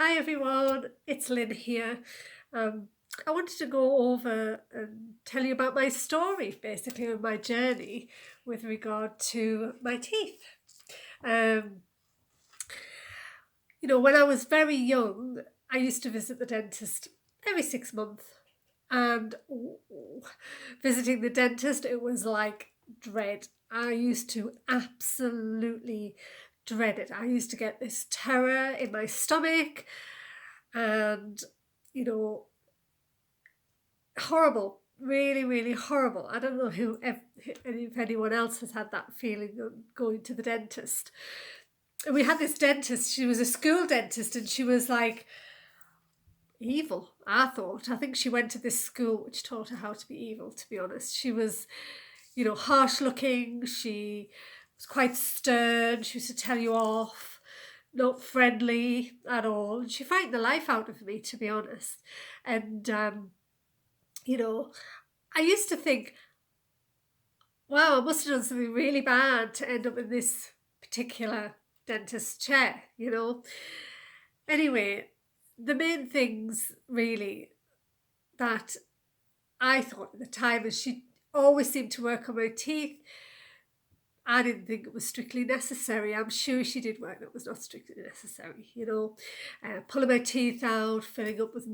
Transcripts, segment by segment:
Hi everyone, it's Lynn here. Um, I wanted to go over and tell you about my story, basically, of my journey with regard to my teeth. Um, when I was very young, I used to visit the dentist every 6 months. And visiting the dentist, it was like dread. I used to absolutely dread it. I used to get this terror in my stomach and you know horrible, really, really horrible. I don't know if anyone else has had that feeling of going to the dentist. And we had this dentist, she was a school dentist, and she was like evil, I thought. I think she went to this school which taught her how to be evil, to be honest. She was, harsh looking. She was quite stern. She used to tell you off, not friendly at all. And she frightened the life out of me, to be honest. And you know, I used to think, wow, I must have done something really bad to end up in this particular dentist chair. Anyway, the main things really that I thought at the time is she always seemed to work on my teeth. I didn't think it was strictly necessary. I'm sure she did work that was not strictly necessary. Pulling my teeth out, filling up with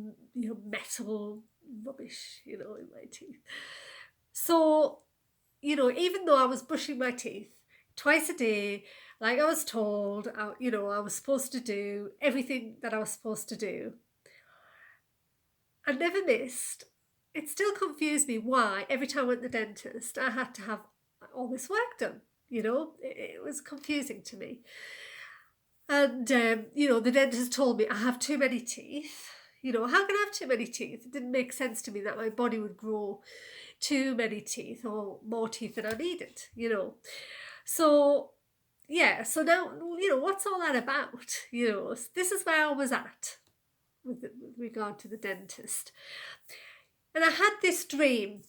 metal rubbish, in my teeth. So, even though I was brushing my teeth twice a day, like I was told, I was supposed to do everything that I was supposed to do, I never missed. It still confused me why every time I went to the dentist, I had to have all this work done. It was confusing to me. And, the dentist told me I have too many teeth. How can I have too many teeth? It didn't make sense to me that my body would grow too many teeth or more teeth than I needed. So, yeah, so now, what's all that about? This is where I was at with regard to the dentist. And I had this dream,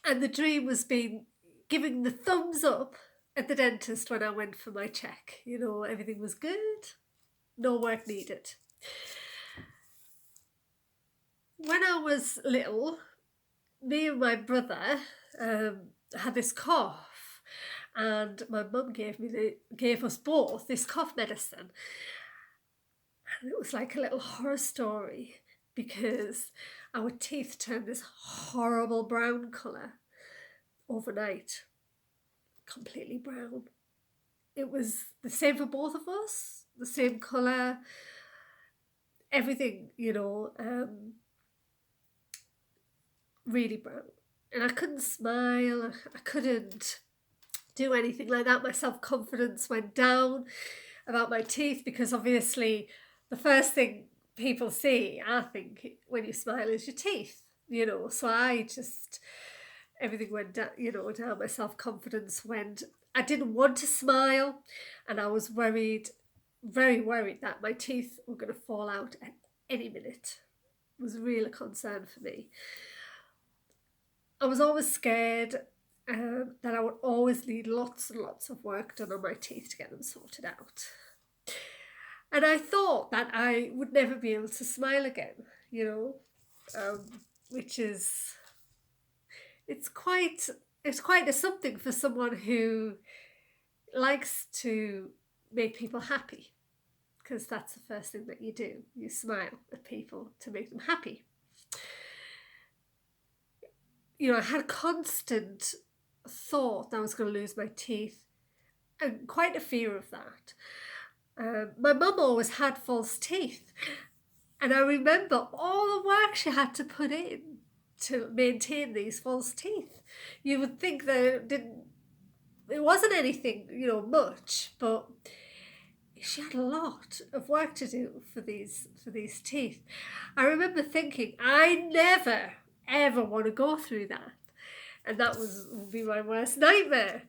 and the dream was being giving the thumbs up at the dentist when I went for my check. Everything was good, no work needed. When I was little, me and my brother had this cough, and my mum gave us both this cough medicine, and it was like a little horror story because our teeth turned this horrible brown colour overnight, completely brown. It was the same for both of us, the same colour, everything, really brown. And I couldn't smile, I couldn't do anything like that. My self-confidence went down about my teeth because obviously the first thing people see, I think, when you smile is your teeth, So everything went down. My self-confidence went. I didn't want to smile, and I was worried, very worried that my teeth were going to fall out at any minute. It was a real concern for me. I was always scared that I would always need lots and lots of work done on my teeth to get them sorted out. And I thought that I would never be able to smile again, which is, it's quite a something for someone who likes to make people happy, because that's the first thing that you do. You smile at people to make them happy. I had constant thought that I was going to lose my teeth and quite a fear of that. My mum always had false teeth, and I remember all the work she had to put in to maintain these false teeth. You would think that it wasn't anything, much, but she had a lot of work to do for these teeth. I remember thinking, I never ever want to go through that, and that would be my worst nightmare.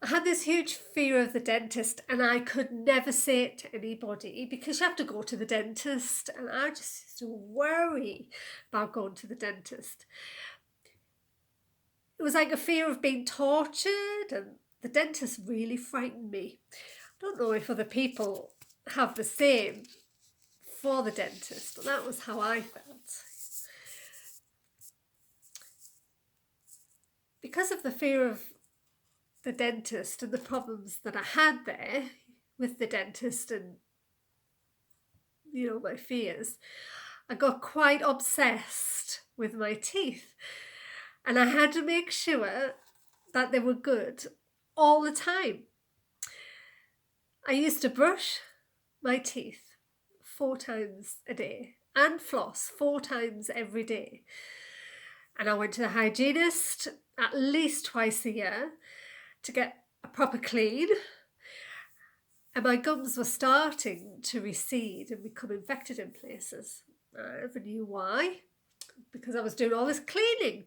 I had this huge fear of the dentist, and I could never say it to anybody because you have to go to the dentist, and I just used to worry about going to the dentist. It was like a fear of being tortured, and the dentist really frightened me. don't know if other people have the same for the dentist, but that was how I felt. Because of the fear of the dentist and the problems that I had there with the dentist and, you know, my fears, I got quite obsessed with my teeth. And I had to make sure that they were good all the time. I used to brush my teeth 4 times a day and floss 4 times every day. And I went to the hygienist at least twice a year to get a proper clean. And my gums were starting to recede and become infected in places. I never knew why, because I was doing all this cleaning,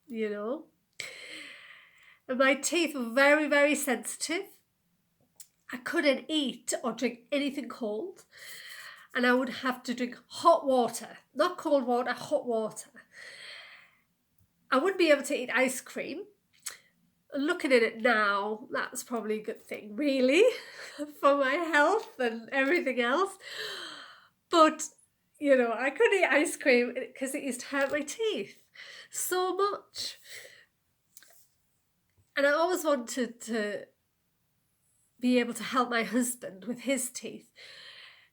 you know. And my teeth were very, very sensitive. I couldn't eat or drink anything cold. And I would have to drink hot water, not cold water, hot water. I wouldn't be able to eat ice cream. Looking at it now, that's probably a good thing, really, for my health and everything else. But, you know, I couldn't eat ice cream because it used to hurt my teeth so much. And I always wanted to be able to help my husband with his teeth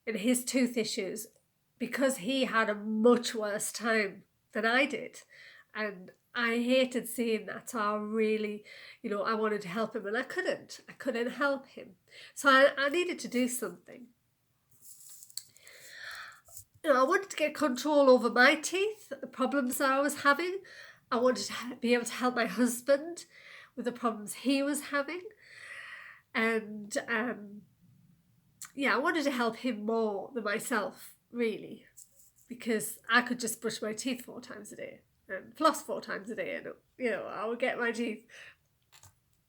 and his tooth issues, because he had a much worse time than I did. And I hated seeing that. So I really, you know, I wanted to help him and I couldn't help him. So I needed to do something. You know, I wanted to get control over my teeth, the problems that I was having. I wanted to be able to help my husband with the problems he was having. And yeah, I wanted to help him more than myself, really, because I could just brush my teeth 4 times a day and floss 4 times a day, and, you know, I would get my teeth,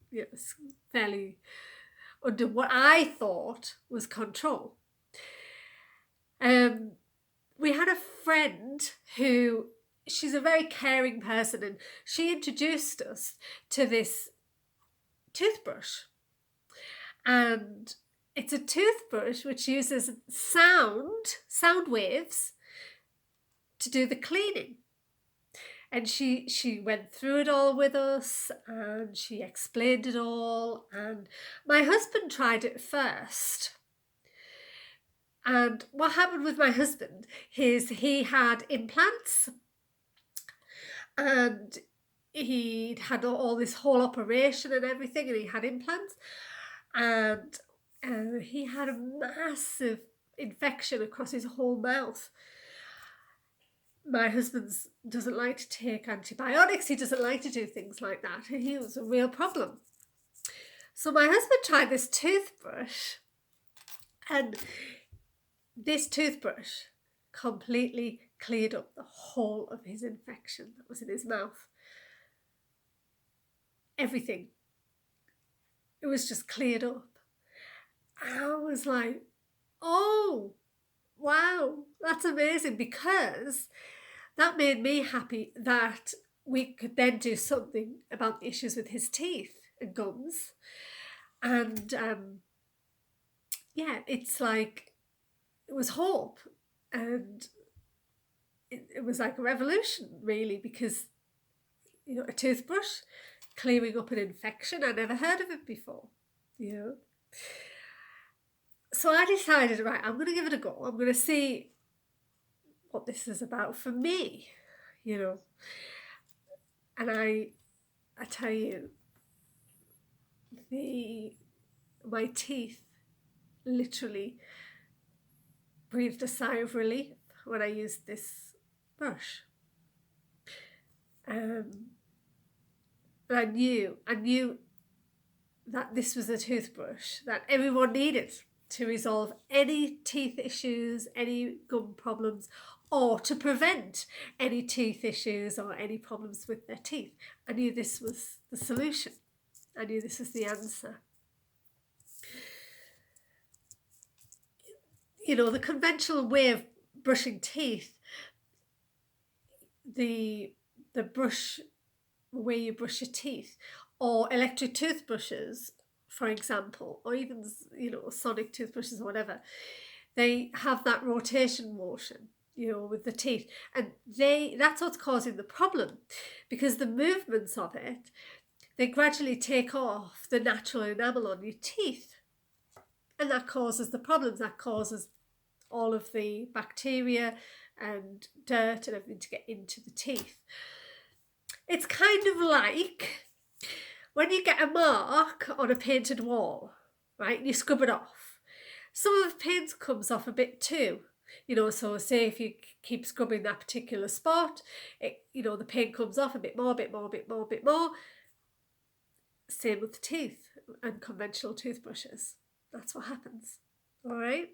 you know, fairly under what I thought was control. We had a friend who, she's a very caring person, and she introduced us to this toothbrush. And it's a toothbrush which uses sound waves to do the cleaning. And she went through it all with us and she explained it all. And my husband tried it first. And what happened with my husband is he had implants, and he'd had all this whole operation and everything, and he had implants. And he had a massive infection across his whole mouth. My husband doesn't like to take antibiotics. He doesn't like to do things like that. He was a real problem. So my husband tried this toothbrush, and this toothbrush completely cleared up the whole of his infection that was in his mouth. Everything. It was just cleared up. And I was like, oh, wow, that's amazing, because that made me happy that we could then do something about the issues with his teeth and gums. And yeah, it's like, it was hope. And it was like a revolution, really, because, you know, a toothbrush clearing up an infection, I never heard of it before, you know. So I decided, right, I'm going to give it a go. I'm going to see what this is about for me, you know. And I tell you, my teeth literally breathed a sigh of relief when I used this brush. And I knew that this was a toothbrush that everyone needed to resolve any teeth issues, any gum problems, or to prevent any teeth issues or any problems with their teeth. I knew this was the solution. I knew this was the answer. You know, the conventional way of brushing teeth, the brush, the way you brush your teeth, or electric toothbrushes, for example, or even, you know, sonic toothbrushes or whatever, they have that rotation motion, you know, with the teeth, and that's what's causing the problem, because the movements of it, they gradually take off the natural enamel on your teeth, and that causes the problems. That causes all of the bacteria and dirt and everything to get into the teeth. It's kind of like when you get a mark on a painted wall, right, and you scrub it off. Some of the paint comes off a bit too. You know, so say if you keep scrubbing that particular spot, you know, the paint comes off a bit more, bit more, bit more, bit more. Same with the teeth and conventional toothbrushes. That's what happens. All right.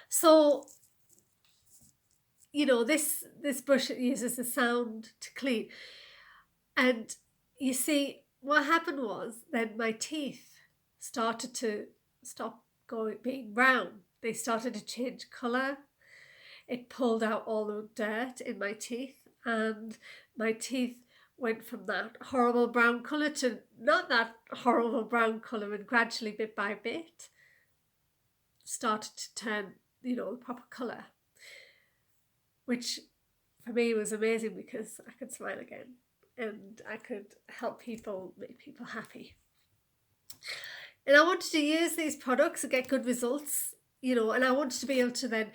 So, you know, this brush uses the sound to clean. And you see, what happened was then my teeth started to stop being brown. They started to change colour. It pulled out all the dirt in my teeth, and my teeth went from that horrible brown colour to not that horrible brown colour, and gradually, bit by bit, started to turn, you know, the proper colour, which for me was amazing because I could smile again and I could help people, make people happy. And I wanted to use these products and get good results, you know, and I wanted to be able to then,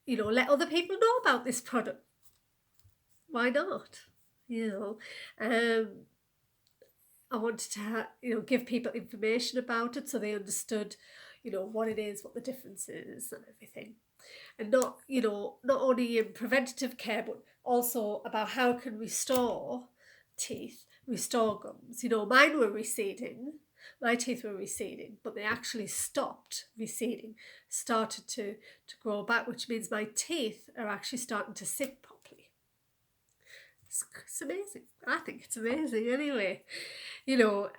you know, let other people know about this product. Why not? You know, I wanted to, you know, give people information about it so they understood, you know, what it is, what the difference is and everything. And not, you know, not only in preventative care, but also about how can we restore teeth, restore gums. You know, mine were receding, my teeth were receding, but they actually stopped receding, started to grow back, which means my teeth are actually starting to sit properly. It's amazing. I think it's amazing anyway. You know,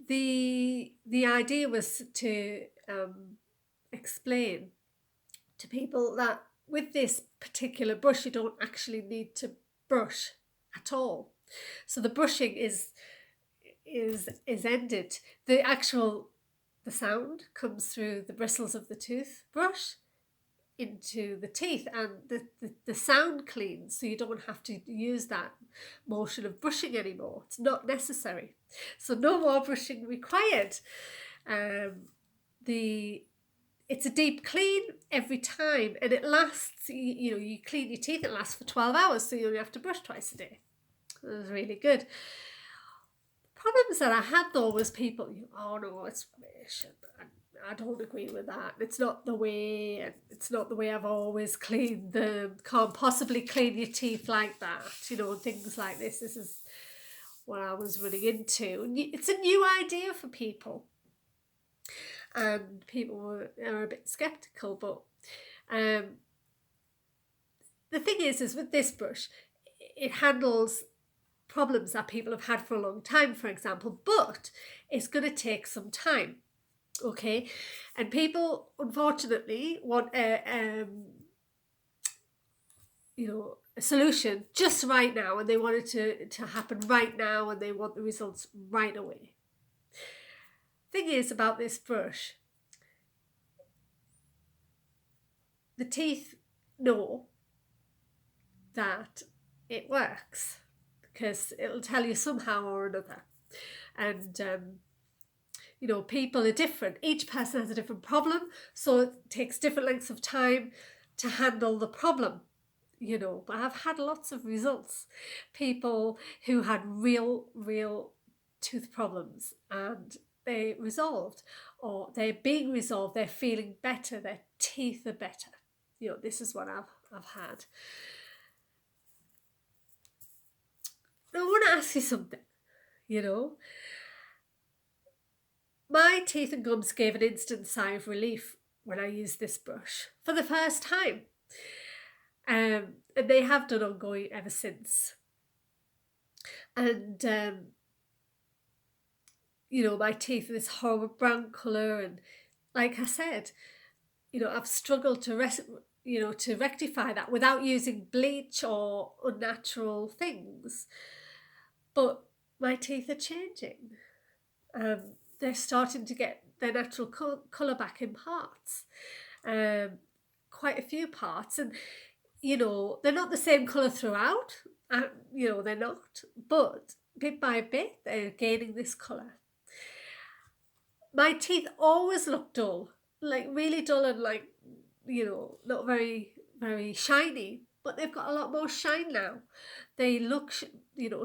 the idea was to explain to people that with this particular brush you don't actually need to brush at all. So the brushing is ended. The sound comes through the bristles of the toothbrush into the teeth, and the sound cleans, so you don't have to use that motion of brushing anymore. It's not necessary. So no more brushing required. It's a deep clean every time, and it lasts, you know, you clean your teeth, it lasts for 12 hours, so you only have to brush twice a day. It was really good. Problems that I had though was people, oh no, it's rubbish, I don't agree with that. It's not the way I've always cleaned them. Can't possibly clean your teeth like that. You know, things like this. This is what I was running into. And it's a new idea for people. And people are a bit skeptical. But the thing is with this brush, it handles problems that people have had for a long time, for example, but it's going to take some time. Okay, and people unfortunately want a solution just right now, and they want it to happen right now, and they want the results right away. Thing is about this brush, the teeth know that it works because it'll tell you somehow or another, and you know, people are different. Each person has a different problem, so it takes different lengths of time to handle the problem, you know. But I've had lots of results. People who had real tooth problems and they resolved, or they're being resolved, they're feeling better, their teeth are better. You know, this is what I've had. Now, I want to ask you something, you know. My teeth and gums gave an instant sigh of relief when I used this brush for the first time. And they have done ongoing ever since. And, you know, my teeth are this horrible brown colour. And like I said, you know, I've struggled to rectify that without using bleach or unnatural things. But my teeth are changing. They're starting to get their natural colour back in parts, quite a few parts, and they're not the same colour throughout. They're not, but bit by bit they're gaining this colour. My teeth always look dull, like really dull and like not very very shiny, but they've got a lot more shine now. They look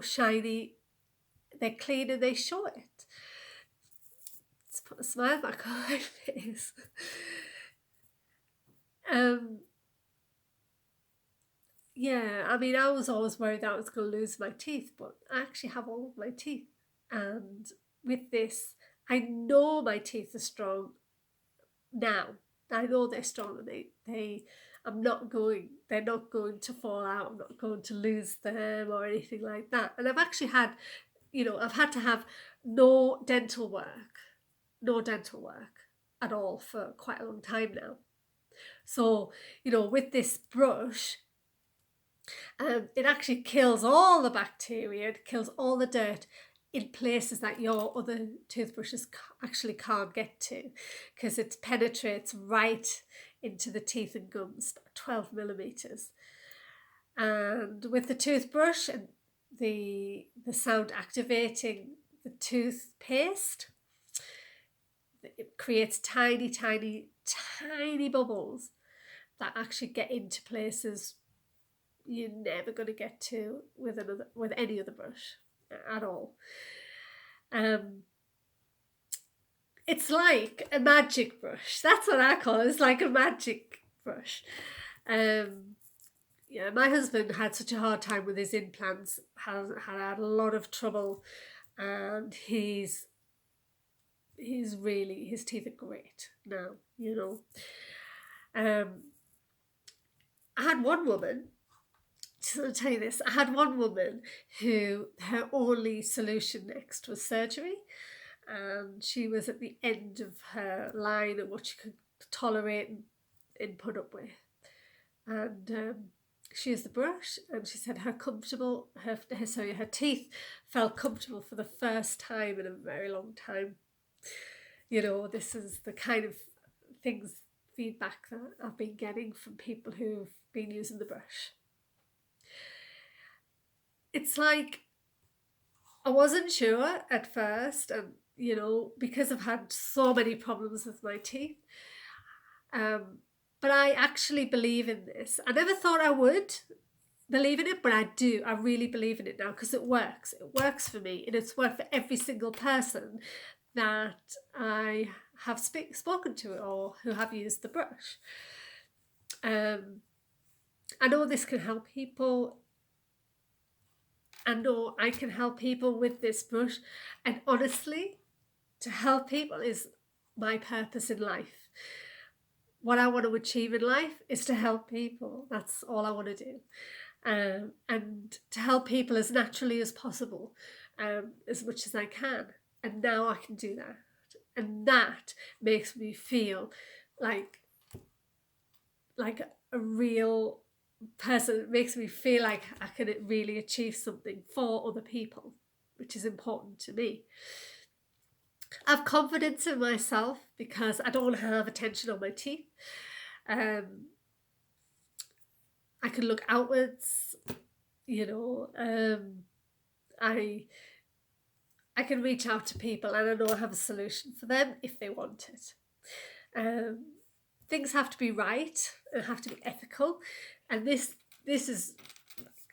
shiny, they're clean, and they show it. Let's put a smile back on my face. Yeah, I mean, I was always worried that I was going to lose my teeth, but I actually have all of my teeth. And with this, I know my teeth are strong now. I know they're strong, and they're not going to fall out. I'm not going to lose them or anything like that. And I've actually had, I've had to have no dental work at all for quite a long time now. So, with this brush, it actually kills all the bacteria, it kills all the dirt in places that your other toothbrushes actually can't get to, because it penetrates right into the teeth and gums, 12 millimeters. And with the toothbrush and the sound activating the toothpaste, it creates tiny, tiny, tiny bubbles that actually get into places you're never going to get to with any other brush at all. It's like a magic brush. That's what I call it. It's like a magic brush. My husband had such a hard time with his implants, had a lot of trouble, and his teeth are great now, I had one woman, to tell you this, I had one woman who her only solution next was surgery, and she was at the end of her line of what she could tolerate and put up with. And she used the brush, and she said her teeth felt comfortable for the first time in a very long time. This is the kind of feedback that I've been getting from people who've been using the brush. It's like, I wasn't sure at first, and because I've had so many problems with my teeth, but I actually believe in this. I never thought I would believe in it, but I do. I really believe in it now, because it works. It works for me, and it's worked for every single person that I have spoken to or who have used the brush. I know this can help people. I know I can help people with this brush, and honestly, to help people is my purpose in life. What I want to achieve in life is to help people. That's all I want to do, and to help people as naturally as possible, as much as I can. And now I can do that, and that makes me feel like a real person. It makes me feel like I can really achieve something for other people, which is important to me. I have confidence in myself because I don't have attention on my teeth. I can look outwards, I can reach out to people, and I know I have a solution for them if they want it. Things have to be right and have to be ethical, and this is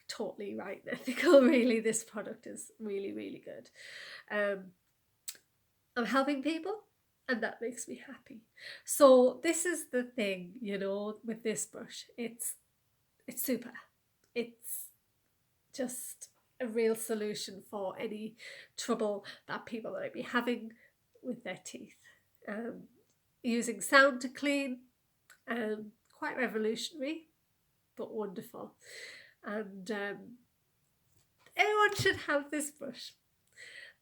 totally right and ethical. Really, this product is really, really good. I'm helping people, and that makes me happy. So this is the thing, with this brush. It's super. It's just a real solution for any trouble that people might be having with their teeth. Using sound to clean, quite revolutionary, but wonderful. And everyone should have this brush.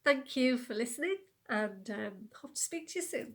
Thank you for listening, and hope to speak to you soon.